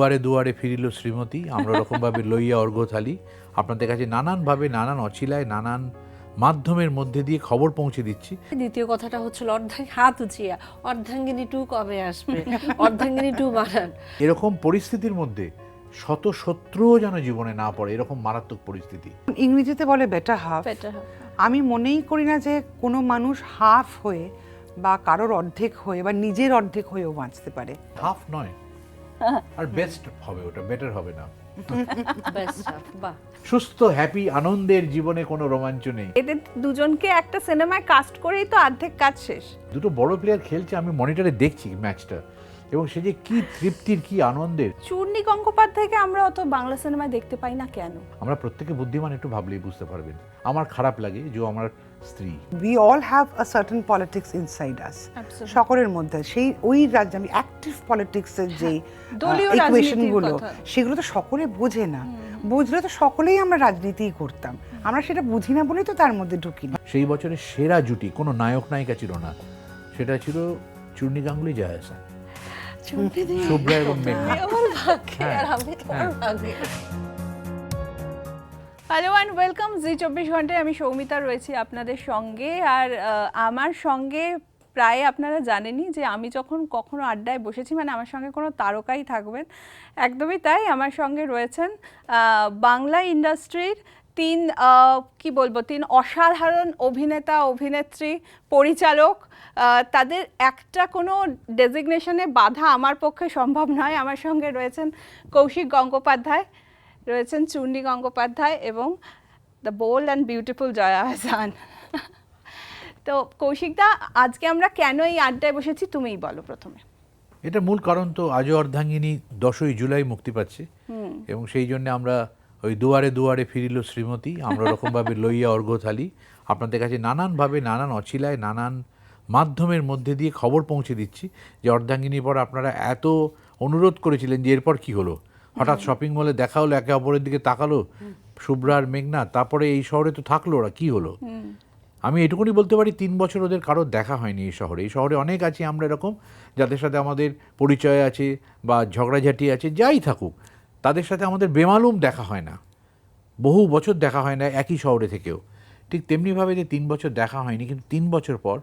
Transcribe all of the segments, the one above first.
দুয়ারে দুয়ারে ফিরিল শ্রীমতী, আমরা ওরকমভাবে লইয়া অর্ঘ্যথালি আপনাদের কাছে নানানভাবে, নানান অছিলায়, নানান মাধ্যমের মধ্যে দিয়ে খবর পৌঁছে দিচ্ছি। দ্বিতীয় কথাটা হচ্ছিল হাত উঁচিয়া অর্ধাঙ্গিনী 2 কবে আসবে, অর্ধাঙ্গিনী 2 বানান। এরকম পরিস্থিতির মধ্যে শত শত্রুও যেন জীবনে না পড়ে, এরকম মারাত্মক পরিস্থিতি। ইংরেজিতে বলে বেটার হাফ। আমি মনেই করি না যে কোনো মানুষ হাফ হয়ে বা কারোর অর্ধেক হয়ে বা নিজের অর্ধেক হয়েও বাঁচতে পারে। হাফ নয়, আর বেস্ট হবে, ওটা বেটার হবে না। বাহ, সুস্থ হ্যাপি আনন্দের জীবনে কোনো রোমাঞ্চ নেই। এদের দুজনকে একটা সিনেমায় কাস্ট করেই তো অর্ধেক কাজ শেষ। দুটো বড় প্লেয়ার খেলছে, আমি মনিটরে দেখছি ম্যাচটা, এবং সে যে কি তৃপ্তির, কি আনন্দের। চূর্ণী গঙ্গোপাধ্যায়কে আমরা অত বাংলা সিনেমায় দেখতে পাই না কেন? আমরা প্রত্যেকে বুদ্ধিমান, একটু ভাবলেই বুঝতে পারবেন। আমার খারাপ লাগে যে আমার স্ত্রী। We all have a certain politics inside us. সকলের মধ্যে সেই ওই রাজ্য, আমি অ্যাক্টিভ পলিটিক্সের যে দলীয় ইকুয়েশন গুলো, রাজনীতির কথা। সেগুলো তো সকলে বোঝে না। বুঝলে তো সকলেই আমরা রাজনীতিই করতাম, আমরা সেটা বুঝি না বলেই তো তার মধ্যে ঢুকি না। সেই বছরের সেরা জুটি কোনো নায়ক নায়িকা ছিল না, সেটা ছিল চূর্ণী গাঙ্গুলি, জয়া আহসান, শুভ্রা এবং মেঘনা। হ্যালো অ্যান্ড ওয়েলকাম জি 24 ঘন্টায়। আমি সৌমিতা রয়েছি আপনাদের সঙ্গে। আর আমার সঙ্গে প্রায় আপনারা জানেনই যে আমি যখন কখনো আড্ডায় বসেছি মানে আমার সঙ্গে কোনো তারকাই থাকবেন, একদমই তাই। আমার সঙ্গে রয়েছেন বাংলা ইন্ডাস্ট্রির তিন অসাধারণ অভিনেতা, অভিনেত্রী, পরিচালক। তাদের একটা কোনো ডেজিগনেশনে বাধা আমার পক্ষে সম্ভব নয়। আমার সঙ্গে রয়েছেন কৌশিক গঙ্গোপাধ্যায়, রয়েছেন চূর্ণী গঙ্গোপাধ্যায় এবং the bold and beautiful Jaya Ahsan. তো কৌশিকদা, আজকে আমরা কেন এই আড্ডায় বসেছি তুমিই বলো প্রথমে। এটা মূল কারণ তো আজও অর্ধাঙ্গিনী 10ই জুলাই মুক্তি পাচ্ছে, এবং সেই জন্য আমরা ওই দুয়ারে দুয়ারে ফিরিল শ্রীমতী, আমরা ওরকমভাবে লইয়া অর্ঘ্যথালি আপনাদের কাছে নানানভাবে, নানান অছিলায়, নানান মাধ্যমের মধ্যে দিয়ে খবর পৌঁছে দিচ্ছি যে অর্ধাঙ্গিনীর পর আপনারা এত অনুরোধ করেছিলেন যে এরপর কি হলো। হঠাৎ শপিং মলে দেখা হলো, একে অপরের দিকে তাকালো শুভ্রা আর মেঘনা, তারপরে এই শহরে তো থাকলো, ওরা কি হলো। আমি এটুকুনি বলতে পারি 3 বছর ওদের কারোর দেখা হয়নি এই শহরে। এই শহরে অনেক আছি আমরা এরকম, যাদের সাথে আমাদের পরিচয় আছে বা ঝগড়াঝাটি আছে, যাই থাকুক, তাদের সাথে আমাদের বেমালুম দেখা হয় না, বহু বছর দেখা হয় না একই শহরে থেকেও। ঠিক তেমনিভাবে যে 3 বছর দেখা হয়নি, কিন্তু 3 বছর পর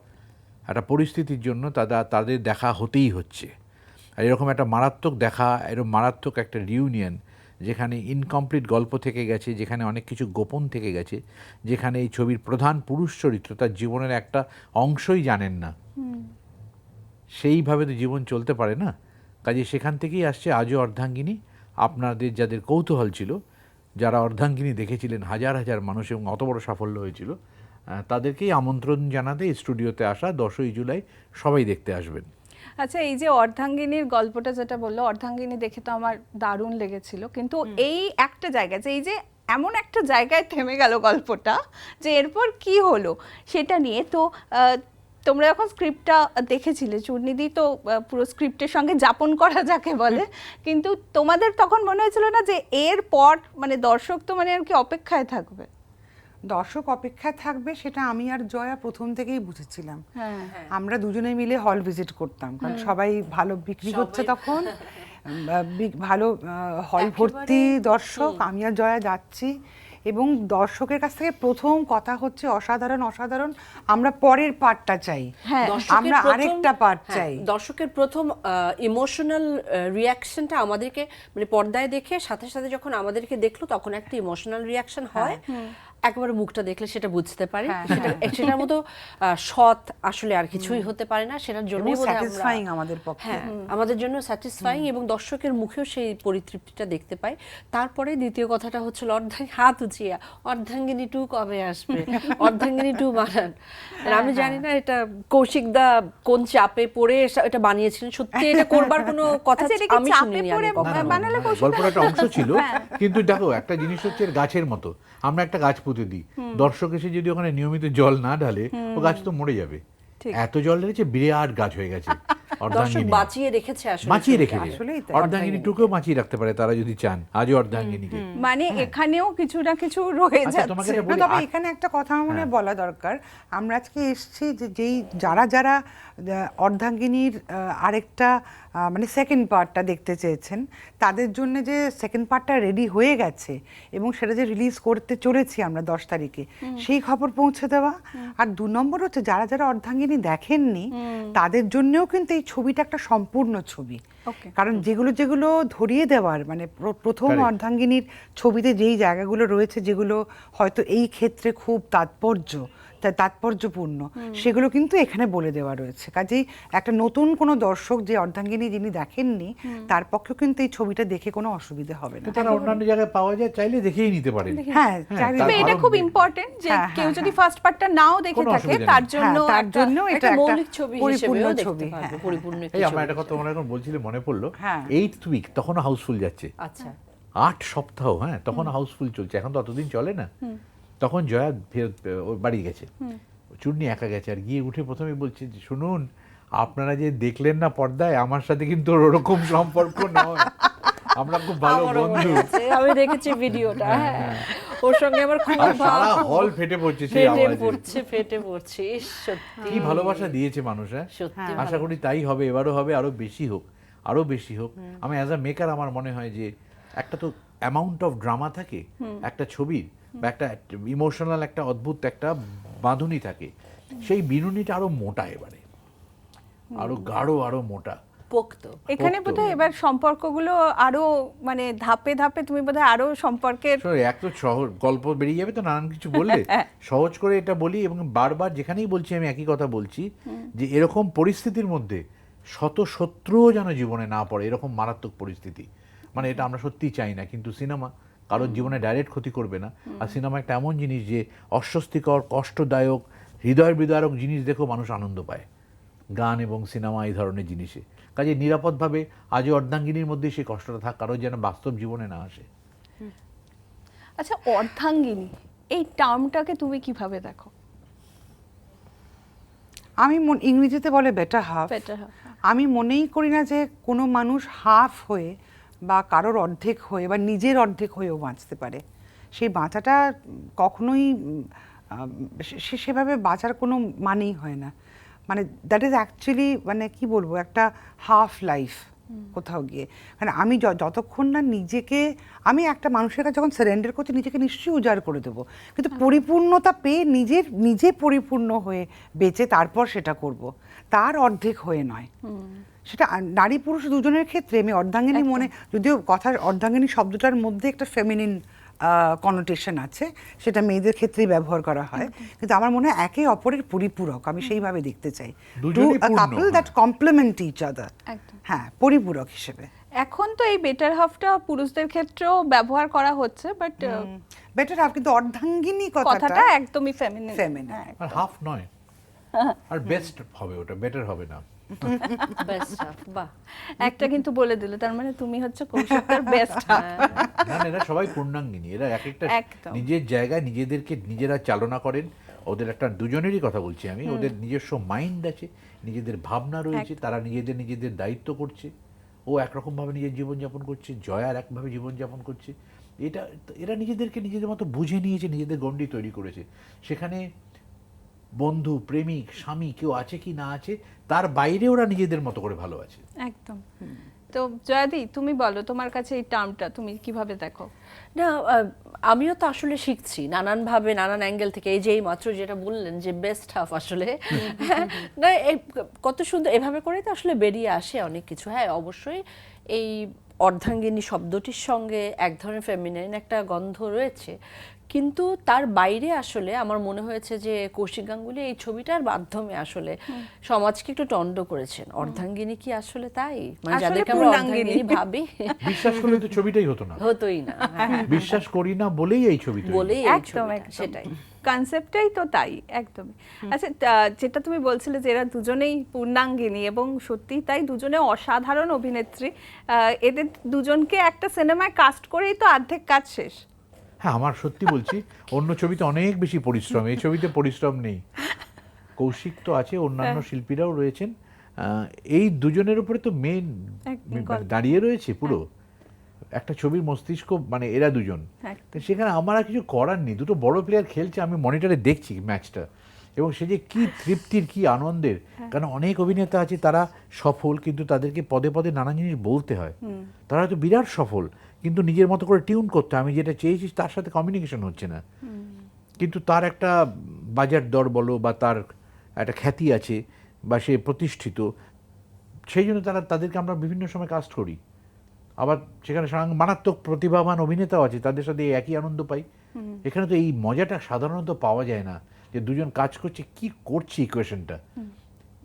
একটা পরিস্থিতির জন্য তাদের দেখা হতেই হচ্ছে। আর এরকম একটা মারাত্মক দেখা, এরকম মারাত্মক একটা রিউনিয়ন, যেখানে ইনকমপ্লিট গল্প থেকে গেছে, যেখানে অনেক কিছু গোপন থেকে গেছে, যেখানে এই ছবির প্রধান পুরুষ চরিত্র তার জীবনের একটা অংশই জানেন না, সেইভাবে তো জীবন চলতে পারে না। কাজে সেখান থেকেই আসছে আজও অর্ধাঙ্গিনী। আপনাদের যাদের কৌতূহল ছিল, যারা অর্ধাঙ্গিনী দেখেছিলেন হাজার হাজার মানুষ এবং অত বড় সাফল্য হয়েছিল, তাদেরকেই আমন্ত্রণ জানাতে স্টুডিওতে আসা 10ই জুলাই সবাই দেখতে আসবেন। আচ্ছা, এই যে অর্ধাঙ্গিনীর গল্পটা যেটা বললো, অর্ধাঙ্গিনী দেখে তো আমার দারুণ লেগেছিল, কিন্তু এই একটা জায়গায় যে এই যে এমন একটা জায়গায় থেমে গেল গল্পটা, যে এরপর কি হলো সেটা নিয়ে তো তোমরা যখন স্ক্রিপ্টটা দেখেছিলে, চূর্ণীদি তো পুরো স্ক্রিপ্টের সঙ্গে যাপন করা যাকে বলে, কিন্তু তোমাদের তখন মনে হয়েছিল না যে এর পর মানে দর্শক তো মানে আর কি অপেক্ষায় থাকবে? দর্শক অপেক্ষায় থাকবে সেটা আমি আর জয়া প্রথম থেকেই বুঝেছিলাম। আমরা দুজনে মিলে হল ভিজিট করতাম, কারণ সবাই ভালো বিক্রি হচ্ছে তখন, ভালো হল ভর্তি দর্শক। আমি আর জয়া যাচ্ছি এবং দর্শকের কাছ থেকে প্রথম কথা হচ্ছে অসাধারণ অসাধারণ, আমরা পরের পার্টটা চাই, আমরা আরেকটা পার্ট চাই। দর্শকের প্রথম ইমোশনাল রিয়াকশনটা আমাদেরকে মানে পর্দায় দেখে সাথে সাথে যখন আমাদেরকে দেখলো তখন একটা ইমোশনাল রিয়াকশন হয়। একবার মুখটা দেখলে সেটা বুঝতে পারি, সেটার মতো সৎ আসলে আর কিছুই হতে পারে না। সেটার জন্যই স্যাটিসফাইং আমাদের পক্ষে, আমাদের জন্য স্যাটিসফাইং, এবং দর্শকের মুখেও সেই পরিতৃপ্তিটা দেখতে পাই। তারপরে দ্বিতীয় কথাটা হচ্ছিল হাত উঁচিয়া অর্ধাঙ্গিনী 2 কবে আসবে, অর্ধাঙ্গিনী 2 বানান। আমি জানি না এটা কৌশিক দা কোন চাপে পড়ে এটা বানিয়েছিলেন, সত্যি এটা করবার কোনো কথা আমি শুনিনি। গল্পের একটা অংশ ছিল, কিন্তু দেখো একটা জিনিস হচ্ছে গাছের মতো, আমরা একটা গাছ পুঁতে দিই, দর্শক এসে যদি ওখানে নিয়মিত জল না ঢালে ও গাছ তো মরে যাবে। এত জল ঢেলেছে বিরাট গাছ হয়ে গেছে, দর্শক বাঁচিয়ে রেখেছে আসলে বাঁচিয়ে ছবিটা। রেখেছে, আসলেই তাই। অর্ধাঙ্গিনী টুকেও বাঁচিয়ে রাখতে পারে তারা যদি চান, আজও অর্ধাঙ্গিনীকে। মানে এখানেও কিছু না কিছু রয়ে আচ্ছা, তোমাকে যাচ্ছে। এটা বলি, তবে এখানে একটা কথা আমার মনে হয় বলা দরকার, আমরা আজকে এসেছি যে যারা অর্ধাঙ্গিনীর আরেকটা মানে সেকেন্ড পার্টটা দেখতে চেয়েছেন, তাদের জন্য যে সেকেন্ড পার্টটা রেডি হয়ে গেছে এবং সেটা যে রিলিজ করতে চলেছি আমরা 10 তারিখে, সেই খবর পৌঁছে দেওয়া। আর 2 নম্বর হচ্ছে যারা অর্ধাঙ্গিনী দেখেননি তাদের জন্যও কিন্তু এই ছবিটা একটা সম্পূর্ণ ছবি। Okay. কারণ যেগুলো ধরিয়ে দেওয়ার মানে প্রথম Correct. অর্ধাঙ্গিনীর ছবিতে যেই জায়গাগুলো রয়েছে যেগুলো হয়তো এই ক্ষেত্রে খুব তাৎপর্যপূর্ণ, সেগুলো কিন্তু এখানে বলে দেওয়া রয়েছে। কাজেই একটা নতুন কোনো দর্শক যে অর্ধাঙ্গিনী যিনি দেখেননি তার পক্ষেও কিন্তু এই ছবিটা দেখে কোনো অসুবিধা হবে না। তারা অন্যান্য জায়গায় পাওয়া যায়, চাইলে দেখেই নিতে পারেন। হ্যাঁ, তবে এটা খুব ইম্পর্টেন্ট যে হ্যাঁ, কেউ হ্যাঁ, যদি ফার্স্ট পার্টটা নাও দেখে কোনো থাকে অসুবিধা নেই। তার জন্য তার জন্য এটা একটা একটা মৌলিক ছবি পরিপূর্ণ হিসেবেও দেখতে ছবি। পারবে, হ্যাঁ, পরিপূর্ণ একটি এই ছবি। আমার একটা কথা মনে এখন বলছিলে মনে পড়লো, হ্যাঁ। 8th উইক তখনও হাউসফুল যাচ্ছে, আচ্ছা 8 সপ্তাহ, হ্যাঁ তখন হাউসফুল চলছে, এখন তো অতদিন চলে না। তখন জয়া ফেরত ওর বাড়ি গেছে, চূর্ণি একা গেছে, আর গিয়ে উঠে প্রথমে বলছে যে শুনুন, আপনারা যে দেখলেন না পর্দায়, আমার সাথে কিন্তু ওর ওরকম সম্পর্ক নয়, আমরা খুব ভালো আমারও মনে বন্ধু। আছে, আমি দেখেছি ভিডিওটা, হ্যাঁ ওর সঙ্গে আমার খুব আর সারা ভাব হল ফেটে পড়ছে সেই আওয়াজে। ফেটে পড়ছে, ইস, সত্যি কি ভালোবাসা দিয়েছে মানুষ, হ্যাঁ সত্যি আশা করি তাই হবে, এবারও হবে, আরো বেশি হোক, আরো বেশি হোক। আমি অ্যাজ আ মেকার আমার মনে হয় যে একটা তো অ্যামাউন্ট অফ ড্রামা থাকে একটা ছবির, বা একটা ইমোশনাল একটা অদ্ভুত একটা বাঁধুনি থাকে, সেই বিনুনিটা আরো মোটা, এবারে আরো গাঢ়, আরো মোটা। পোক্ত। এখানে পোক্ত। বোধহয় এবার সম্পর্কগুলো আরো মানে ধাপে ধাপে তুমি বোধহয় আরো সম্পর্কের শোনো, এক তো সহজ গল্প বেরিয়ে যাবে তো নানান কিছু বললে, সহজ করে এটা বলি, এবং বারবার যেখানেই বলছি আমি একই কথা বলছি, যে এরকম পরিস্থিতির মধ্যে শত শত্রুও যেন জীবনে না পড়ে, এরকম মারাত্মক পরিস্থিতি, মানে এটা আমরা সত্যিই চাই না। কিন্তু সিনেমা কারোর জীবনে ডাইরেক্ট ক্ষতি করবে না, আর সিনেমা একটা এমন জিনিস যে অস্বস্তিকর, কষ্টদায়ক, হৃদয় বিদারক জিনিস দেখেও মানুষ আনন্দ পায়, গান এবং সিনেমা এই ধরনের জিনিসে। কাজে নিরাপদভাবে আজও অর্ধাঙ্গিনীর মধ্যে সেই কষ্টটা থাক, কারোর যেন বাস্তব জীবনে না আসে। আচ্ছা, অর্ধাঙ্গিনী এই টার্মটাকে তুমি কিভাবে দেখো? আমি ইংরেজিতে বলে বেটার হাফ। Better half, আমি মনেই করি না যে কোনো মানুষ হাফ হয়ে বা কারোর অর্ধেক হয়ে বা নিজের অর্ধেক হয়েও বাঁচতে পারে। সেই বাঁচাটা কখনোই সেভাবে বাঁচার কোনো মানেই হয় না। মানে দ্যাট ইজ অ্যাকচুয়ালি মানে কি বলবো, একটা হাফ লাইফ কোথাও গিয়ে। মানে আমি যতক্ষণ না নিজেকে, আমি একটা মানুষের কাছে যখন সারেন্ডার করছি নিজেকে নিশ্চয়ই উজাড় করে দেবো, কিন্তু পরিপূর্ণতা পেয়ে নিজে পরিপূর্ণ হয়ে বেঁচে তারপর সেটা করব, তার অর্ধেক হয়ে নয়। সেটা নারী পুরুষ দুজনের ক্ষেত্রে। আমি অর্ধাঙ্গিনী মনে, যদিও কথার অর্ধাঙ্গিনী শব্দটার মধ্যে একটা ফেমিনিন কনোটেশন আছে, সেটা মেয়েদের ক্ষেত্রেই ব্যবহার করা হয়, কিন্তু আমার মনে হয় একে অপরের পরিপূরক, আমি সেইভাবে দেখতে চাই। দুজনেই পূর্ণ, কাপল দ্যাট কমপ্লিমেন্ট ইচ আদার, একদম। হ্যাঁ, পরিপূরক হিসেবে। এখন তো এই বেটার হাফটা পুরুষদের ক্ষেত্রেও ব্যবহার করা হচ্ছে, বাট বেটার হাফ, কিন্তু অর্ধাঙ্গিনী কথাটা কথাটা একদমই ফেমিনিন। ফেমিনিন। আর হাফ নয়, আর বেস্ট হবে, ওটা বেটার হবে না। বেস্ট হাফ, বাহ, একটা কিন্তু বলে দিল, তার মানে তুমি হচ্ছে কৌশিকটার বেস্ট হাফ। না না, এরা সবাই পূর্ণাঙ্গিনী, এরা এক একটা একদম। নিজের জায়গায় নিজেদেরকে নিজেরা চালনা করেন। ওদের একটা দুজনেরই কথা বলছি আমি, ওদের নিজস্ব মাইন্ড আছে, নিজেদের ভাবনা রয়েছে, তারা নিজেদের দায়িত্ব করছে। ও একরকম ভাবে নিজের জীবনযাপন করছে, জয়া একভাবে জীবনযাপন করছে। এরা নিজেদেরকে নিজেদের মতো বুঝে নিয়েছে, নিজেদের গণ্ডি তৈরি করেছে। সেখানে বন্ধু, প্রেমিক, স্বামী কেউ আছে কি না আছে, তার বাইরে ওরা নিজেদের মতো করে ভালো আছে। একদম। তো জয়াদি, তুমি বলো তোমার কাছে এই টার্মটা তুমি কিভাবে দেখো? না আমিও তো আসলে শিখছি নানানভাবে, নানান অ্যাঙ্গেল থেকে। এই যে এই মাত্র যেটা বললেন যে বেস্ট হাফ, আসলে না কত সুন্দর এভাবে করে তো আসলে বেরিয়ে আসে অনেক কিছু। হ্যাঁ অবশ্যই এই অর্ধাঙ্গিনী শব্দটির সঙ্গে এক ধরনের ফেমিনাইন একটা গন্ধ রয়েছে, কিন্তু তার বাইরে আসলে আমার মনে হয়েছে যে কৌশিক গাঙ্গুলি এই ছবিটার মাধ্যমে আসলে সমাজকে একটু টন্ড করেছেন। অর্ধাঙ্গিনী কি আসলে তাই, মানে আসলে যাদেরকে আমরা পূর্ণাঙ্গিনী অর্ধাঙ্গিনী ভাবি, বিশ্বাস করলে তো ছবিটাই হতো না, হতোই না, হ্যাঁ, বিশ্বাস করি না বলেই এই ছবি তৈরি। বলেই এই একদম ছবিটা, একদম সেটাই। কনসেপ্টটাই তো তাই, একদমই। আচ্ছা, যেটা তুমি বলছিলে যে এরা দুজনেই পূর্ণাঙ্গিনী, এবং সত্যি তাই, দুজনে অসাধারণ অভিনেত্রী। এদের দুজনকে একটা সিনেমায় কাস্ট করেই তো অর্ধেক কাজ শেষ। হ্যাঁ, আমার সত্যি বলছি, অন্য ছবিতে অনেক বেশি পরিশ্রম, এই ছবিতে পরিশ্রম নেই। কৌশিক তো আছে, অন্যান্য শিল্পীরাও রয়েছেন, এই দুজনের উপরে তো মেন একদম গল্প। দাঁড়িয়ে রয়েছে পুরো একটা ছবির মস্তিষ্ক, মানে এরা দুজন। একদম। তো সেখানে আমার আর কিছু করার নেই, দুটো বড় প্লেয়ার খেলছে, আমি মনিটরে দেখছি ম্যাচটা, এবং সে যে কি তৃপ্তির, কি আনন্দের। কারণ অনেক অভিনেতা আছে তারা সফল, কিন্তু তাদেরকে পদে পদে নানান জিনিস বলতে হয়। তারা হয়তো বিরাট সফল, কিন্তু নিজের মতো করে টিউন করতে হয়, আমি যেটা চেয়েছি তার সাথে কমিউনিকেশন হচ্ছে না। কিন্তু তার একটা বাজার দর বলো, বা তার একটা খ্যাতি আছে, বা সে প্রতিষ্ঠিত, সেই জন্য তাদেরকে আমরা বিভিন্ন সময় কাস্ট করি। আবার সেখানে মারাত্মক প্রতিভাবান অভিনেতাও আছে, তাদের সাথে একই আনন্দ পাই। এখানে তো এই মজাটা সাধারণত পাওয়া যায় না, যে দুজন কাজ করছে, কি করছে ইকুয়েশনটা।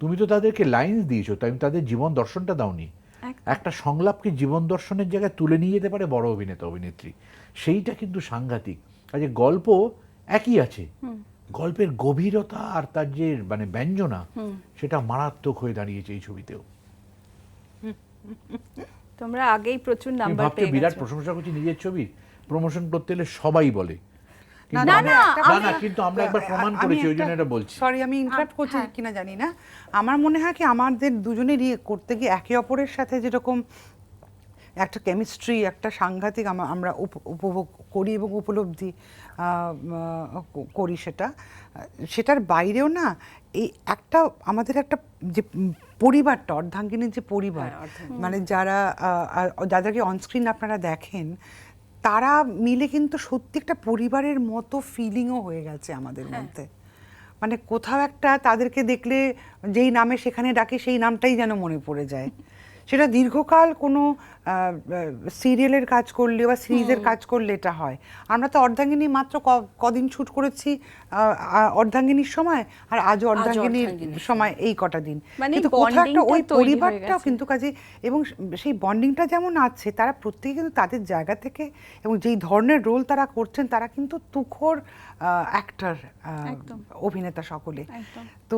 তুমি তো তাদেরকে লাইন্স দিয়েছো, তাই তাদের জীবন দর্শনটা দাওনি। একটা সংলাপকে জীবন দর্শনের জায়গায় তুলে নিয়ে যেতে পারে বড় অভিনেতা অভিনেত্রী, সেইটা কিন্তু সাংঘাতিক। কাজে গল্প একই আছে, গল্পের গভীরতা আর তার যে মানে ব্যঞ্জনা, সেটা মারাত্মক হয়ে দাঁড়িয়েছে এই ছবিতেও। তোমরা আগেই প্রচুর আমি নাম্বার ভাবতে পেয়ে বিরাট গেছো। প্রশংসা করছি নিজের ছবি প্রমোশন করতে এলে সবাই বলে, কিন্তু না, আমরা- না, না, কিন্তু আমরা একবার প্রমাণ করেছি, ওই জন্য এটা বলছি। সরি, আমি ইন্টারাপ্ট করছি কিনা জানি না। আমার মনে হয় কি আমাদের দুজনেরই করতে গিয়ে একে অপরের সাথে যেরকম একটা কেমিস্ট্রি, একটা সাংঘাতিক আমরা উপভোগ করি এবং উপলব্ধি করি, সেটার বাইরেও না এই একটা আমাদের একটা যে পরিবারটা, অর্ধাঙ্গিনীর যে পরিবার, মানে যাদেরকে অনস্ক্রিন আপনারা দেখেন, তারা মিলে কিন্তু সত্যি একটা পরিবারের মতো ফিলিংও হয়ে গেছে আমাদের মধ্যে। মানে কোথাও একটা তাদেরকে দেখলে যেই নামে সেখানে ডাকে, সেই নামটাই যেন মনে পড়ে যায়। সেটা দীর্ঘকাল কোনো সিরিয়ালের কাজ করলে বা সিরিজের কাজ করলে এটা হয়। আমরা তো অর্ধাঙ্গিনী মাত্র কদিন শুট করেছি অর্ধাঙ্গিনীর সময়, আর আজও অর্ধাঙ্গিনীর সময় এই কটা দিন, মানে কিন্তু কোথাও একটা ওই bonding-টা তৈরি হয়ে পরিবারটাও গেছে। কিন্তু কাজে, এবং সেই বন্ডিংটা যেমন আছে, তারা প্রত্যেকে কিন্তু তাদের জায়গা থেকে, এবং যেই ধরনের রোল তারা করছেন, তারা কিন্তু তুখোড় অ্যাক্টর, অভিনেতা সকলে। তো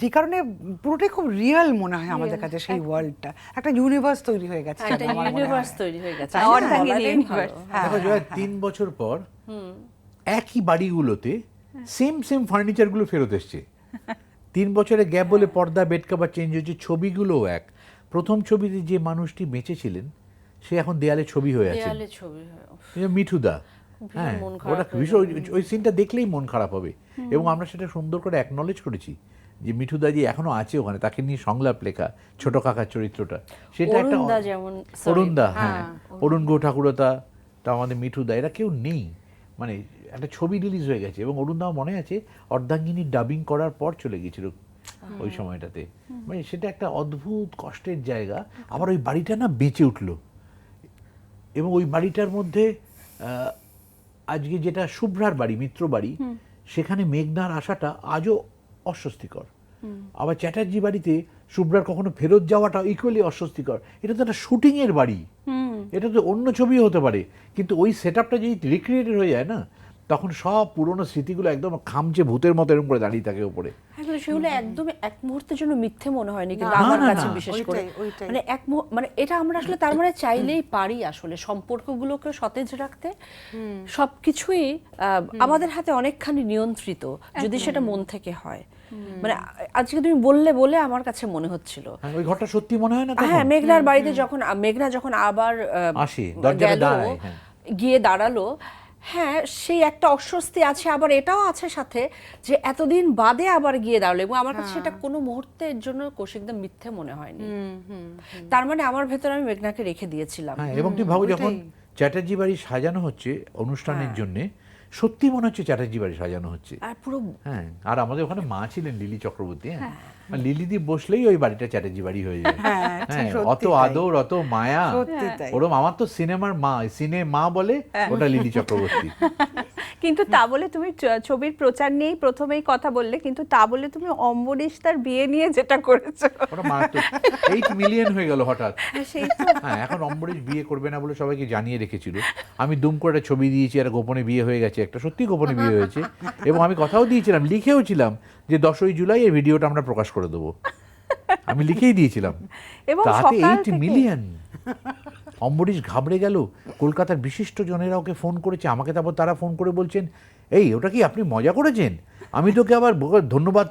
যে কারণে পুরোটাই খুব রিয়েল মনে হয় আমাদের কাছে, সেই ওয়ার্ল্ডটা একটা ইউনিভার্স তৈরি হয়ে গেছে। একটা ইউনিভার্স তৈরি হয়ে গেছে, অর্ধাঙ্গিনী universe। দেখো জয়া, 3 বছর পর একই বাড়িগুলোতে সেম ফার্নিচারগুলো ফেরত এসছে। 3 বছরের গ্যাপ বলে পর্দা, বেড কভার চেঞ্জ হয়েছে, ছবিগুলোও এক। প্রথম ছবিতে যে মানুষটি বেঁচেছিলেন, সে এখন দেয়ালে ছবি হয়ে আছে, দেয়ালে ছবি হয়। মিঠুদা। হ্যাঁ, মন খারাপ ওটা ভীষণ, ওই সিনটা দেখলেই মন খারাপ হবে। এবং আমরা সেটা সুন্দর করে অ্যাকনলেজ করেছি যে মিঠুদা যে এখনো আছে ওখানে, তাকে নিয়ে সংলাপ লেখা, ছোট কাকার চরিত্রটা, সেটা একটা অরুণদা যেমন, অরুণদা, হ্যাঁ, অরুণ গো ঠাকুরতা, তা আমাদের মিঠুদা, এরা কেউ নেই। মানে একটা ছবি রিলিজ হয়ে গেছে, এবং অরুণদাও মনে আছে অর্ধাঙ্গিনী ডাবিং করার পর চলে গিয়েছিল ওই সময়টাতে। মানে সেটা একটা অদ্ভুত কষ্টের জায়গা। আবার ওই বাড়িটা না বেঁচে উঠলো, এবং ওই বাড়িটার মধ্যে আজকে যেটা শুভ্রার বাড়ি, মিত্র বাড়ি, সেখানে মেঘনার আসাটা আজও অস্বস্তিকর। আবার চ্যাটার্জি বাড়িতে শুভ্রার কখনো ফেরত যাওয়াটা ইকুয়ালি অস্বস্তিকর। এটা তো একটা শুটিংয়ের বাড়ি, এটা তো অন্য ছবিও হতে পারে, কিন্তু ওই সেট আপটা যদি রিক্রিয়েটেড হয়ে যায় না, তখন সব পুরনো স্মৃতিগুলো একদম খামচে ভূতের মতো এরকম করে দাঁড়িয়ে থাকে উপরে। সেগুলো একদম এক মুহূর্তের জন্য মিথ্যে মনে হয়নি, কিন্তু না, আমার না, কাছে না, বিশেষ করে ওইটাই। মানে মানে এটা আমরা আসলে তার মানে চাইলেই পারি আসলে সম্পর্কগুলোকে সতেজ রাখতে। সবকিছুই আমাদের হাতে অনেকখানি নিয়ন্ত্রিত, যদি সেটা মন থেকে হয়। মানে আজকে তুমি বলে আমার কাছে মনে হচ্ছিল, হ্যাঁ, ওই ঘরটা সত্যি মনে হয় না তখন? হ্যাঁ, মেঘনার বাড়িতে যখন মেঘনা যখন আবার আসে, দরজায় গেল, দাঁড়ায়, হ্যাঁ। গিয়ে দাঁড়ালো, হ্যাঁ, সেই একটা অস্বস্তি আছে, আবার এটাও আছে সাথে যে এতদিন বাদে আবার গিয়ে দাঁড়ালো, এবং আমার কাছে সেটা কোনো মুহূর্তের জন্য কৌশিকদম মিথ্যে মনে হয়নি। তার মানে আমার ভেতরে আমি মেঘনাকে রেখে দিয়েছিলাম। হ্যাঁ, এবং তুমি ভাবো যখন চ্যাটার্জি বাড়ি সাজানো হচ্ছে অনুষ্ঠানের জন্যে, সত্যি মনে হচ্ছে চ্যাটার্জি বাড়ি সাজানো হচ্ছে। আর পুরো হ্যাঁ, আর আমাদের ওখানে মা ছিলেন লিলি চক্রবর্তী। হ্যাঁ, লিলি দি বসলেই ওই বাড়িটা চ্যাটার্জি বাড়ি হয়ে যায়। হ্যাঁ, হ্যাঁ, সত্যি অত তাই। আদর, অত মায়া। সত্যি তাই। ওরম আমার তো সিনেমার মা, সিনেমা বলে ওটা লিলি চক্রবর্তী। কিন্তু তা বলে তুমি ছবির প্রচার নিয়েই প্রথমেই কথা বললে, কিন্তু তা বলে তুমি অম্বরীশ তার বিয়ে নিয়ে যেটা করেছো, ওটা মারাত্মক। 8 মিলিয়ন হয়ে গেল হঠাৎ। সেই তো হ্যাঁ, এখন অম্বরীশ বিয়ে করবে না বলে সবাইকে জানিয়ে রেখেছিল। আমি দুম করে একটা ছবি দিয়েছি, আর গোপনে বিয়ে হয়ে গেছে, একটা সত্যি গোপনে বিয়ে হয়েছে। এবং আমি কথাও দিয়েছিলাম, লিখেও ছিলাম যে 10ই জুলাই এই ভিডিওটা আমরা প্রকাশ করে দেবো, আমি লিখেই দিয়েছিলাম। এবং তাতে সকাল 8 থেকে মিলিয়ন। অম্বরীশ ঘাবড়ে গেল, কলকাতার বিশিষ্ট জনেরা ওকে ফোন করেছে আমাকে, তারপর তারা ফোন করে বলছেন, এই ওটা কি আপনি মজা করেছেন? আমি তোকে আবার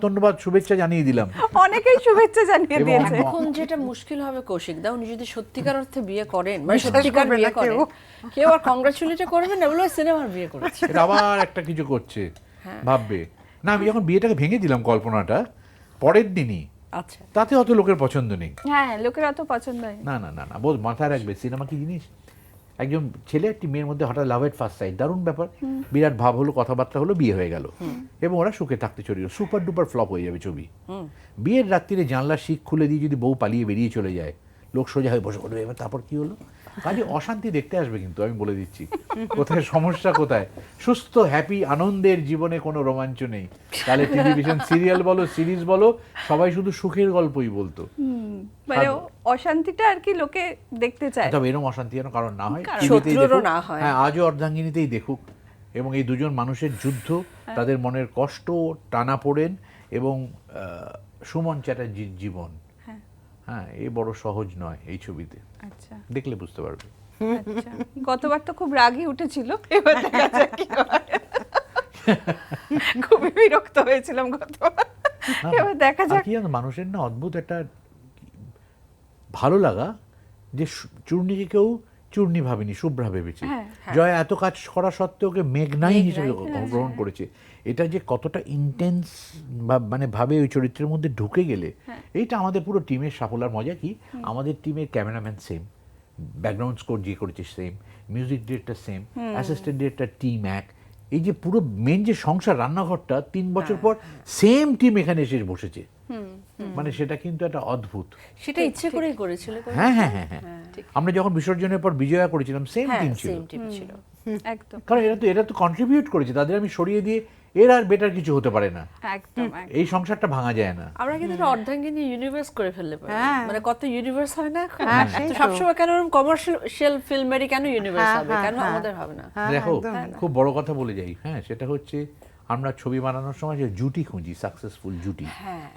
ধন্যবাদ শুভেচ্ছা জানিয়ে দিলাম। অনেকেই শুভেচ্ছা জানিয়ে এবং দিয়েছে। এখন যেটা মুশকিল হবে কৌশিক দা, উনি যদি সত্যিকার অর্থে বিয়ে করেন, মানে বিশ্বাস সত্যিকার করবে না বিয়ে করেন, কেউ। কেউ আর কংগ্রাচুলেট করবে না, বলে সিনেমার বিয়ে করেছে। এটা আবার একটা কিছু করছে, ভাববে না। আমি যখন বিয়েটাকে ভেঙে দিলাম কল্পনাটা পরের দিনই, আচ্ছা, তাতে অত লোকের পছন্দ নেই। হ্যাঁ, লোকের অত পছন্দ হয় না না না না, বোধ মাথায় রাখবে সিনেমা কি জিনিস। একজন ছেলে একটি মেয়ের মধ্যে হঠাৎ লাভ এট ফার্স্ট সাইট, দারুণ ব্যাপার, বিরাট ভাব হলো, কথাবার্তা হলো, বিয়ে হয়ে গেল এবং ওরা সুখে থাকতে চলিল। সুপার ডুপার ফ্লপ হয়ে যাবে ছবি। বিয়ের রাত্রিরে জানলার শিক খুলে দিয়ে যদি বউ পালিয়ে বেরিয়ে চলে যায়, লোক সোজা হয়ে বসে পড়বে, এবার তারপর কি হলো? কাজে অশান্তি দেখতে আসবে, কিন্তু আমি বলে দিচ্ছি কোথায় সমস্যা কোথায়। সুস্থ হ্যাপি আনন্দের জীবনে কোনো রোমাঞ্চ নেই, তাহলে টেলিভিশন সিরিয়াল বলো সিরিজ বলো সবাই শুধু সুখের গল্পই বলতো। মানে অশান্তিটা আর কি লোকে দেখতে চায়। তবে এরকম অশান্তি যেন কারণ না হয়, কারণ টিভিতেই শত্রুরও দেখুক। না হয়। হ্যাঁ, আজও অর্ধাঙ্গিনীতেই দেখুক, এবং এই দুজন মানুষের যুদ্ধ, তাদের মনের কষ্ট, টানাপোড়েন এবং সুমন চ্যাটার্জির জীবন, হ্যাঁ, এই বড় সহজ নয় এই ছবিতে, আচ্ছা দেখলে বুঝতে পারবে। আচ্ছা, গতবার তো খুব রাগই উঠেছিল, এবার দেখা যাক কি হয়। খুবই বিরক্ত হয়েছিলাম গতবার, না, এবার দেখা আর যাক। কি জানো, মানুষের না অদ্ভুত একটা ভালো লাগা যে চূর্ণীকে কেউ চূর্ণী ভাবেনি, শুভ্রা ভেবেছে। হ্যাঁ, জয়া এত কাজ করা সত্ত্বেও ওকে মেঘনাই মেঘনাই, হিসেবে গ্রহণ করেছে। এটা যে কতটা ইন্টেন্স মানে ভাবে ওই চরিত্রের মধ্যে ঢুকে গেলে, এইটা আমাদের পুরো টিমের সাফল্যের মজা কি, আমাদের টিমের ক্যামেরাম্যান সেম, ব্যাকগ্রাউন্ড স্কোর যে করেছে same, music director same, assistant director team এক। এই যে পুরো মেন যে সংসার রান্নাঘরটা 3 বছর পর সেম টিম এখানে এসে বসেছে, মানে সেটা কিন্তু একটা অদ্ভুত। সেটা ইচ্ছে করেই করেছিল। হ্যাঁ হ্যাঁ হ্যাঁ হ্যাঁ, আমরা যখন বিসর্জনের পর বিজয়া করেছিলাম সেম হ্যাঁ, টিম ছিল, সেম টিম ছিল। একদম কারণ এরা তো কন্ট্রিবিউট করেছে, তাদের আমি সরিয়ে দিয়ে এর আর বেটার কিছু হতে পারে না, একদম এই সংসারটা ভাঙা যায় না। আমরা কিন্তু একটা অর্ধাঙ্গিনী ইউনিভার্স করে ফেললে পারি, হ্যাঁ। মানে কত ইউনিভার্স হয় না এখন? হ্যাঁ, তো সেই তো। সবসময় কেন কমার্শিয়াল ফিল্মেরই কেন ইউনিভার্স হ্যাঁ, হবে, হ্যাঁ, কেন হ্যাঁ। আমাদের হবে না? দেখো, একদম। খুব বড় কথা বলে যাই, হ্যাঁ, সেটা হচ্ছে আমরা ছবি বানানোর সময় যে জুটি খুঁজি, সাকসেসফুল জুটি,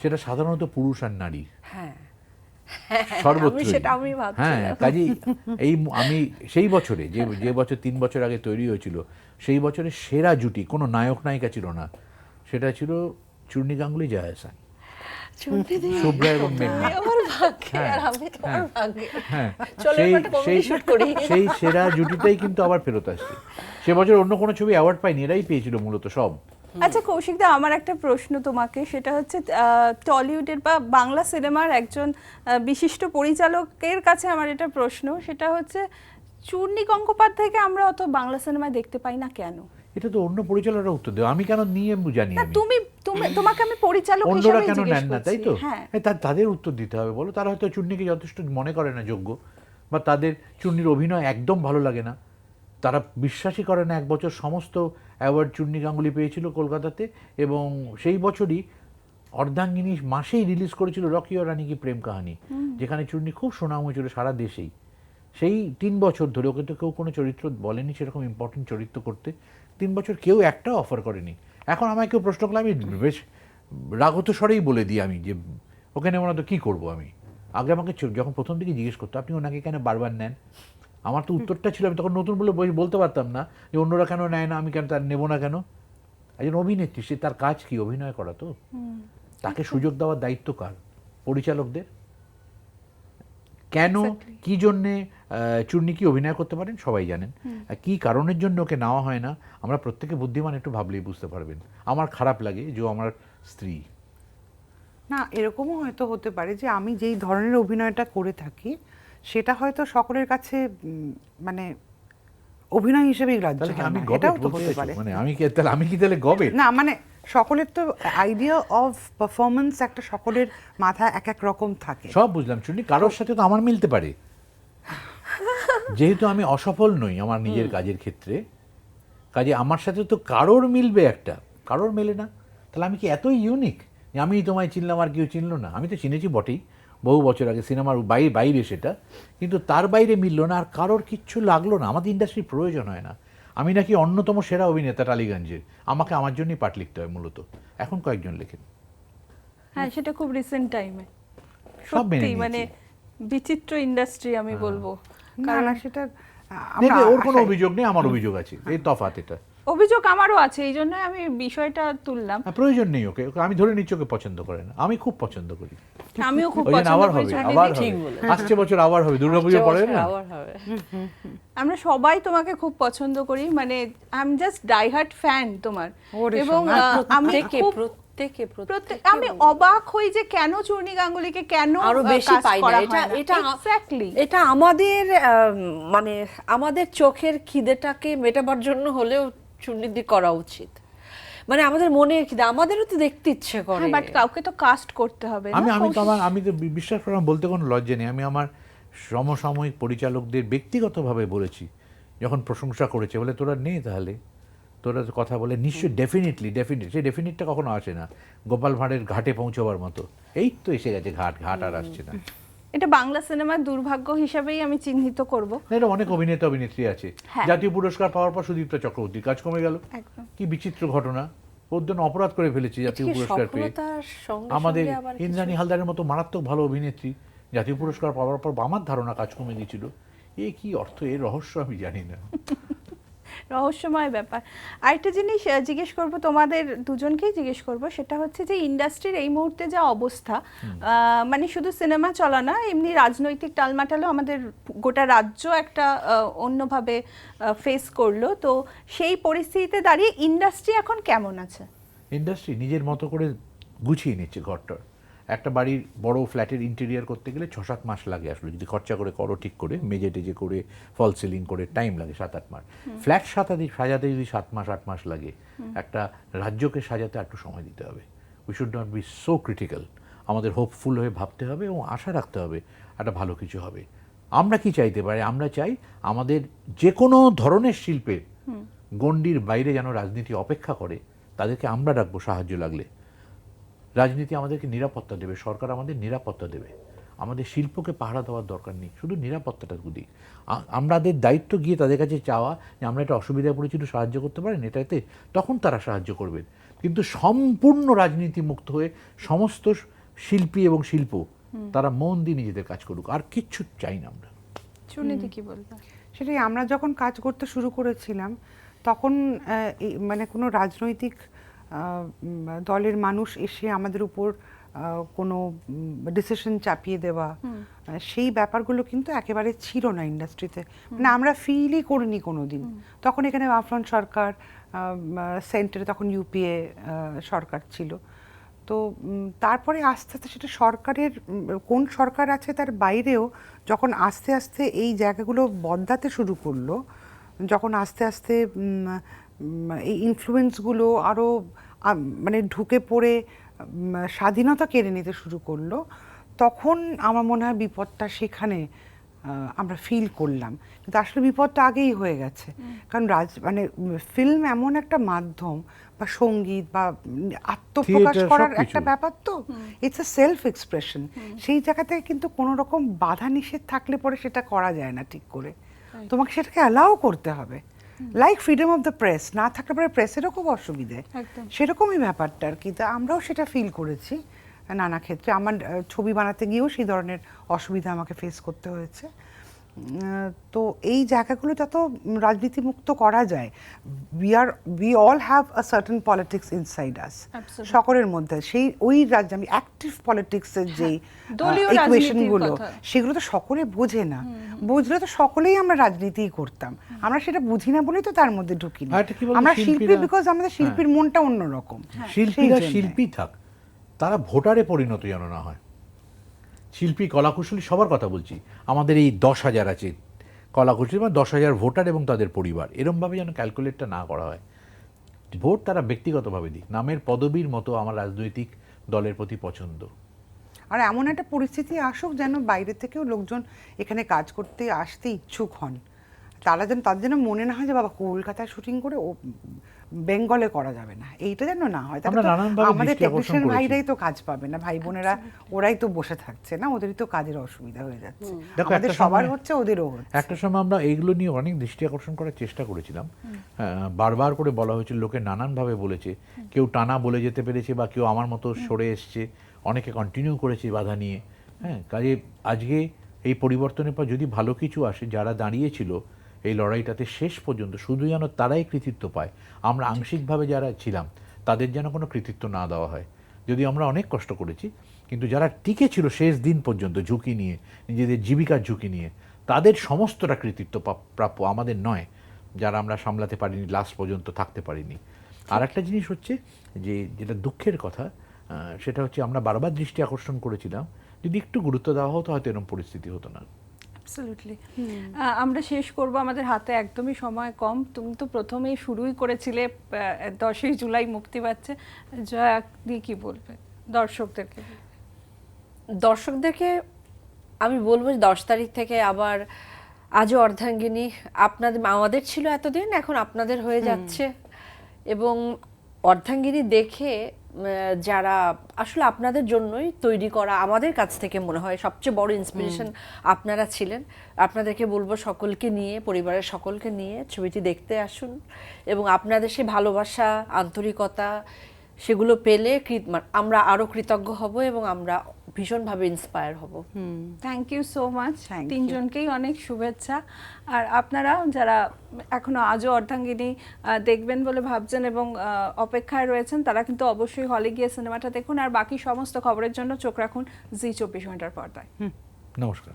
সেটা সাধারণত পুরুষ আর নারী হ্যাঁ, সর্বত্রই। সেটা আমি ভাবছিলাম। হ্যাঁ, কাজেই আমি সেই বছরে যে বছর 3 বছর আগে তৈরি হয়েছিল, সেই বছরে সেরা জুটি কোনো নায়ক নায়িকা ছিল না, সেটা ছিল চূর্ণী গাঙ্গুলি, জয়া আহসান, শুভ্রা এবং মেঘনা। আমার ভাগ্যে, হ্যাঁ, আর আমি তোমার ভাগ্যে। হ্যাঁ, চলো সেই এবার একটা comedy shoot করি। সেই সেরা জুটিটাই কিন্তু আবার ফেরত আসছে। সে বছর অন্য কোনো ছবি অ্যাওয়ার্ড পায়নি, এরাই পেয়েছিল মূলত সব। আচ্ছা কৌশিকদা, আমার একটা প্রশ্ন তোমাকে, সেটা হচ্ছে টলিউডের বা বাংলা সিনেমার একজন বিশিষ্ট পরিচালকের কাছে আমার এটা প্রশ্ন, সেটা হচ্ছে চূর্ণী গঙ্গোপাধ্যায়কে আমরা অত বাংলা সিনেমায় দেখতে পাই না কেন? এটা তো অন্য পরিচালকরা উত্তর দেবে, আমি কেন নিয়ে জানি না, আমি। তোমাকে আমি পরিচালক অন্যরা হিসেবে কেন জিজ্ঞেস নেন না, করছি। তাই তো? হ্যাঁ, তাদের উত্তর দিতে হবে, বলো। তারা হয়তো চূর্ণীকে যথেষ্ট মনে করে না যোগ্য, বা তাদের চূর্ণীর অভিনয় একদম ভালো লাগে না, তারা বিশ্বাসই করে না 1 বছর সমস্ত অ্যাওয়ার্ড চূর্ণী গাঙ্গুলি পেয়েছিল কলকাতাতে, এবং সেই বছরই অর্ধাঙ্গিনী মাসেই রিলিজ করেছিল রকি ও রানী কি প্রেম কাহানি, যেখানে চূর্ণী খুব সুনাম হয়েছিল সারা দেশেই। সেই 3 বছর ধরে ওকে তো কেউ কোনো চরিত্র বলেনি সেরকম ইম্পর্টেন্ট চরিত্র করতে, 3 বছর কেউ একটাও অফার করেনি। এখন আমায় কেউ প্রশ্ন করলে আমি বেশ রাগত স্বরেই বলে দিই আমি, যে ওকে নেব না তো কী করবো আমি। আগে আমাকে যখন প্রথম দিকে জিজ্ঞেস করতো আপনি ওনাকে কেন বারবার নেন, আমার তো উত্তরটা ছিল, আমি তখন নতুন বলে বলতে পারতাম না যে অন্যরা কেন নেয় না, আমি কেন তার নেবো না কেন। একজন অভিনেত্রী, সে তার কাজ কি অভিনয় করা, তো তাকে সুযোগ দেওয়ার দায়িত্ব কার? পরিচালকদের। কেন, কি জন্যে চূর্ণী কি অভিনয় করতে পারেন সবাই জানেন, কি কারণের জন্য ওকে নেওয়া হয় না আমরা প্রত্যেকে বুদ্ধিমান একটু ভাবলেই বুঝতে পারবেন। আমার খারাপ লাগে যে আমার স্ত্রী। না, এরকমও হয়তো হতে পারে যে আমি যেই ধরনের অভিনয়টা করে থাকি সেটা হয়তো সকলের কাছে মানে অভিনয় হিসেবেই গ্রাহ্য তাহলে কি হয় আমি না। গবেট এটাও তো বলতে হতে চাইছো? পারে। মানে আমি কি তাহলে গবেট? না, মানে সকলের তো আইডিয়া অফ পারফরমেন্স একটা সকলের মাথায় এক এক রকম থাকে। সব বুঝলাম চুনি, কারোর সাথে তো আমার মিলতে পারে, যেহেতু আমি অসফল নই আমার নিজের কাজের ক্ষেত্রে, কাজে আমার সাথে তো কারোর মিলবে, একটা কারোর মেলে না। তাহলে আমি কি এতই ইউনিক যে আমি তোমায় চিনলাম আর কেউ চিনলো না? আমি তো চিনেছি বটেই বহু বছর আগে, সিনেমার বাইরে সেটা, কিন্তু তার বাইরে মিললো না, আর কারোর কিচ্ছু লাগলো না। আমাদের ইন্ডাস্ট্রির প্রয়োজন হয় না। আমি নাকি অন্যতম সেরা অভিনেতা টালিগঞ্জের, আমাকে আমার জন্যই পাঠ লিখতে হয় মূলত। এখন কয়েকজন লেখেন। হ্যাঁ, সেটা খুব রিসেন্ট টাইমে সব মেনে সত্যি, নিয়েছি। মানে বিচিত্র ইন্ডাস্ট্রি আমি বলবো। না, না, সেটা দেখবে ওর কোনো অভিযোগ নেই, আমার অভিযোগ আছে, এই তফাৎ এটা। অভিযোগ আমারও আছে, এই জন্য আমি বিষয়টা তুললাম। প্রয়োজন নেই ওকে, আমি ধরে নিচ্ছি ওকে পছন্দ করে না, আমি খুব পছন্দ করি। আমিও খুব ওই জন্য পছন্দ আবার করি হবে, ছুটি আবার দিতে। ঠিক হবে, বলেছ। আসছে বছর আবার হবে, দুর্গাপুজো পরে না। আবার হবে। আমরা সবাই তোমাকে খুব পছন্দ করি, মানে I am just diehard fan তোমার। ওরে এবং সোনা, আমি খুব আমি অবাক হই যে কেন চূর্ণী গাঙ্গুলিকে কেন আরো বেশি cast পাই না। করা এটা হয় না। এটা Exactly. এটা আমাদের মানে আমাদের চোখের খিদেটাকে মেটাবার জন্য হলেও চূর্ণিদি করা উচিত। মানে আমাদের মনের খিদে, আমাদেরও তো দেখতে ইচ্ছে করে। বাট কাউকে তো কাস্ট করতে হবে না। আমি তো বিশ্বাস করলাম, বলতে কোনো লজ্জা নেই। আমি আমার সমসাময়িক পরিচালকদের ব্যক্তিগতভাবে বলেছি, যখন প্রশংসা করেছে, বলে তোরা নেই তাহলে, তোরা কথা বলে নিশ্চয়ই ডেফিনেটলি সেই ডেফিনিটটা কখনো আসে না গোপাল ভাঁড়ের ঘাটে পৌঁছবার মতো। এই তো এসে গেছে ঘাট আর আসছে না। এটা বাংলা সিনেমার দুর্ভাগ্য হিসেবেই আমি চিহ্নিত করব। এটা অনেক অভিনেতা অভিনেত্রী আছে, হ্যাঁ। জাতীয় পুরস্কার পাওয়ার পর সুদীপ্তা চক্রবর্তীর কাজ কমে গেল। একদম। কি বিচিত্র ঘটনা, ওর জন্য অপরাধ করে ফেলেছি জাতীয় পুরস্কার পেয়ে। আমাদের ইন্দ্রাণী হালদারের মতো মারাত্মক ভালো অভিনেত্রী জাতীয় পুরস্কার পাওয়ার পর আমার ধারণা কাজ কমে গেছিল। এ কি অর্থ, এর রহস্য আমি জানি না। রহস্যময় ব্যাপার। আরেকটা জিনিস জিজ্ঞেস করব, তোমাদের দুজনকেই জিজ্ঞেস করব, সেটা হচ্ছে যে ইন্ডাস্ট্রির এই মুহূর্তে যা অবস্থা, মানে শুধু সিনেমা চলা না, এমনি রাজনৈতিক টালমাটালও আমাদের গোটা রাজ্য একটা অন্যভাবে ফেস করলো। তো সেই পরিস্থিতিতে দাঁড়িয়ে ইন্ডাস্ট্রি এখন কেমন আছে? ইন্ডাস্ট্রি নিজের মতো করে গুছিয়ে নিচ্ছে ঘরটার। একটা বাড়ির বড় ফ্ল্যাটের ইন্টেরিয়ার করতে গেলে 6-7 মাস লাগে আসলে, যদি খরচা করে করো ঠিক করে, মেজে টেজে করে, ফল সিলিং করে, টাইম লাগে 7-8 মাস। ফ্ল্যাট সাজাতে যদি 7-8 মাস লাগে, একটা রাজ্যকে সাজাতে একটু সময় দিতে হবে। We should not be so critical. আমাদের হোপফুল হয়ে ভাবতে হবে এবং আশা রাখতে হবে একটা ভালো কিছু হবে। আমরা কি চাইতে পারি? আমরা চাই আমাদের যে কোনো ধরনের শিল্পের গণ্ডির বাইরে যেন রাজনীতি অপেক্ষা করে, তাদেরকে আমরা রাখবো সাহায্য লাগলে। রাজনীতি আমাদেরকে নিরাপত্তা দেবে, সরকার আমাদের নিরাপত্তা দেবে। আমাদের শিল্পকে পাহারা দেওয়ার দরকার নেই, শুধু নিরাপত্তাটা দিক। আমাদের দায়িত্ব গিয়ে তাদের কাছে চাওয়া যে আমরা এটা অসুবিধায় পড়েছিল, সাহায্য করতে পারেন এটাতে, তখন তারা সাহায্য করবেন। কিন্তু সম্পূর্ণ রাজনীতি মুক্ত হয়ে সমস্ত শিল্পী এবং শিল্প তারা মন দিয়ে নিজেদের কাজ করুক, আর কিচ্ছু চাই না আমরা। সুনীতি কি বলবে? সেটাই, আমরা যখন কাজ করতে শুরু করেছিলাম তখন মানে কোনো রাজনৈতিক দলের মানুষ এসে আমাদের উপর কোনো ডিসিশন চাপিয়ে দেওয়া, সেই ব্যাপারগুলো কিন্তু একেবারে ছিল না ইন্ডাস্ট্রিতে। মানে আমরা ফিলই করিনি কোনো দিন। তখন এখানে বামফ্রন্ট সরকার, সেন্টারে তখন ইউপিএ সরকার ছিল। তো তারপরে আস্তে আস্তে সেটা সরকারের, কোন সরকার আছে তার বাইরেও যখন আস্তে আস্তে এই জায়গাগুলো বদলাতে শুরু করলো, যখন আস্তে আস্তে এই ইনফ্লুয়েন্সগুলো আরও মানে ঢুকে পড়ে স্বাধীনতা কেড়ে নিতে শুরু করলো, তখন আমার মনে হয় বিপদটা সেখানে আমরা ফিল করলাম। কিন্তু আসলে বিপদটা আগেই হয়ে গেছে। কারণ মানে ফিল্ম এমন একটা মাধ্যম, বা সঙ্গীত বা আত্মপ্রকাশ করার একটা ব্যাপার, তো ইটস আ সেলফ এক্সপ্রেশন। সেই জায়গা থেকে কিন্তু কোনো রকম বাধা নিষেধ থাকলে পরে সেটা করা যায় না ঠিক করে। তোমাকে সেটাকে অ্যালাউ করতে হবে। Like freedom of the press না থাকলে পরে প্রেসেরও খুব অসুবিধে, সেরকমই ব্যাপারটা আর কি। তা আমরাও সেটা ফিল করেছি নানা ক্ষেত্রে। আমার ছবি বানাতে গিয়েও সেই ধরনের অসুবিধা আমাকে ফেস করতে হয়েছে। তো এই জায়গাগুলো যত রাজনীতি মুক্ত করা যায়, we all have a certain politics inside us, সকলের মধ্যে সেই ওই রাজ্য, আমি অ্যাক্টিভ পলিটিক্সের যে ইকুয়েশনগুলো, সেগুলো তো সকলে বোঝে না। বুঝলে তো সকলেই আমরা রাজনীতিই করতাম, আমরা সেটা বুঝি না বলেই তো তার মধ্যে ঢুকি না। আমরা শিল্পী, বিকজ আমাদের শিল্পীর মনটা অন্যরকম। শিল্পীরা শিল্পী থাক, তারা ভোটারে পরিণত যেন না হয়। শিল্পী, কলাকুশলী, সবার কথা বলছি, আমাদের এই 10,000 আছে কলাকুশলী, মানে 10,000 ভোটার এবং তাদের পরিবার, এরমভাবে যেন ক্যালকুলেটটা না করা হয়। ভোট তারা ব্যক্তিগতভাবে দিক, নামের পদবীর মতো আমার রাজনৈতিক দলের প্রতি পছন্দ। আর এমন একটা পরিস্থিতি আসুক যেন বাইরে থেকেও লোকজন এখানে কাজ করতে আসতে ইচ্ছুক হন। তারা যেন, তাদের যেন মনে না হয় যে বাবা কলকাতায় শুটিং করে ও বেঙ্গলে করা যাবে না, এইটা যেন না হয়। আমাদের টেকনিশিয়ান ভাইরাই তো কাজ পাবে না, ভাই বোনেরা ওরাই তো বসে থাকছে না, ওদেরই তো কাজের অসুবিধা হয়ে যাচ্ছে। আমাদের সবার হচ্ছে, ওদেরও হচ্ছে। একটা সময় আমরা এইগুলো নিয়ে অনেক দৃষ্টি আকর্ষণ করার চেষ্টা করেছিলাম। বারবার করে বলা হয়েছিল, লোকে নানানভাবে বলেছে, কেউ টানা বলে যেতে পেরেছে, বা কেউ আমার মতো সরে এসছে, অনেকে কন্টিনিউ করেছে বাধা নিয়ে। হ্যাঁ, কাজে আজকে এই পরিবর্তনের পর যদি ভালো কিছু আসে, যারা দাঁড়িয়েছিল এই লড়াইটাতে শেষ পর্যন্ত শুধু যেন তারাই কৃতিত্ব পায়, আমরা আংশিকভাবে যারা ছিলাম তাদের যেন কোনো কৃতিত্ব না দেওয়া হয়। যদিও আমরা অনেক কষ্ট করেছি, কিন্তু যারা টিকে ছিল শেষ দিন পর্যন্ত ঝুঁকি নিয়ে, নিজেদের জীবিকার ঝুঁকি নিয়ে, তাদের সমস্তটা কৃতিত্ব প্রাপ্য, আমাদের নয়, যারা আমরা সামলাতে পারিনি, লাস্ট পর্যন্ত থাকতে পারিনি। আর একটা জিনিস হচ্ছে যে যেটা দুঃখের কথা, সেটা হচ্ছে আমরা বারবার দৃষ্টি আকর্ষণ করেছিলাম, যদি একটু গুরুত্ব দেওয়া হতো হয়তো এরকম পরিস্থিতি হতো না। অ্যাবসলিউটলি। আমরা শেষ করব, আমাদের হাতে একদমই সময় কম। তুমি তো প্রথমেই শুরুই করেছিলে 10ই জুলাই মুক্তি পাচ্ছে, জয়া দিয়ে কি বলবে দর্শকদেরকে? দর্শকদেরকে আমি বলবো 10 তারিখ থেকে আবার আজও অর্ধাঙ্গিনী আপনাদের, আমাদের ছিল এতদিন, এখন আপনাদের হয়ে যাচ্ছে। এবং অর্ধাঙ্গিনী দেখে যারা আসলে আপনাদের জন্যই তৈরি করা, আমাদের কাছ থেকে মনে হয় সবচেয়ে বড় ইন্সপিরেশন আপনারা ছিলেন। আপনাদেরকে বলবো সকলকে নিয়ে, পরিবারের সকলকে নিয়ে ছবিটি দেখতে আসুন, এবং আপনাদের সেই ভালোবাসা, আন্তরিকতা, সেগুলো পেলে আমরা আরো কৃতজ্ঞ হব এবং আমরা ভীষণভাবে ইন্সপায়ার হব। Thank you so much, Thank you. তিনজনকেই অনেক শুভেচ্ছা। আর আপনারা যারা এখনো আজও অর্ধাঙ্গিনী দেখবেন বলে ভাবছেন এবং অপেক্ষায় রয়েছেন, তারা কিন্তু অবশ্যই হলে গিয়ে সিনেমাটা দেখুন। আর বাকি সমস্ত খবরের জন্য চোখ রাখুন জি 24 ঘন্টার পর্দায়। নমস্কার।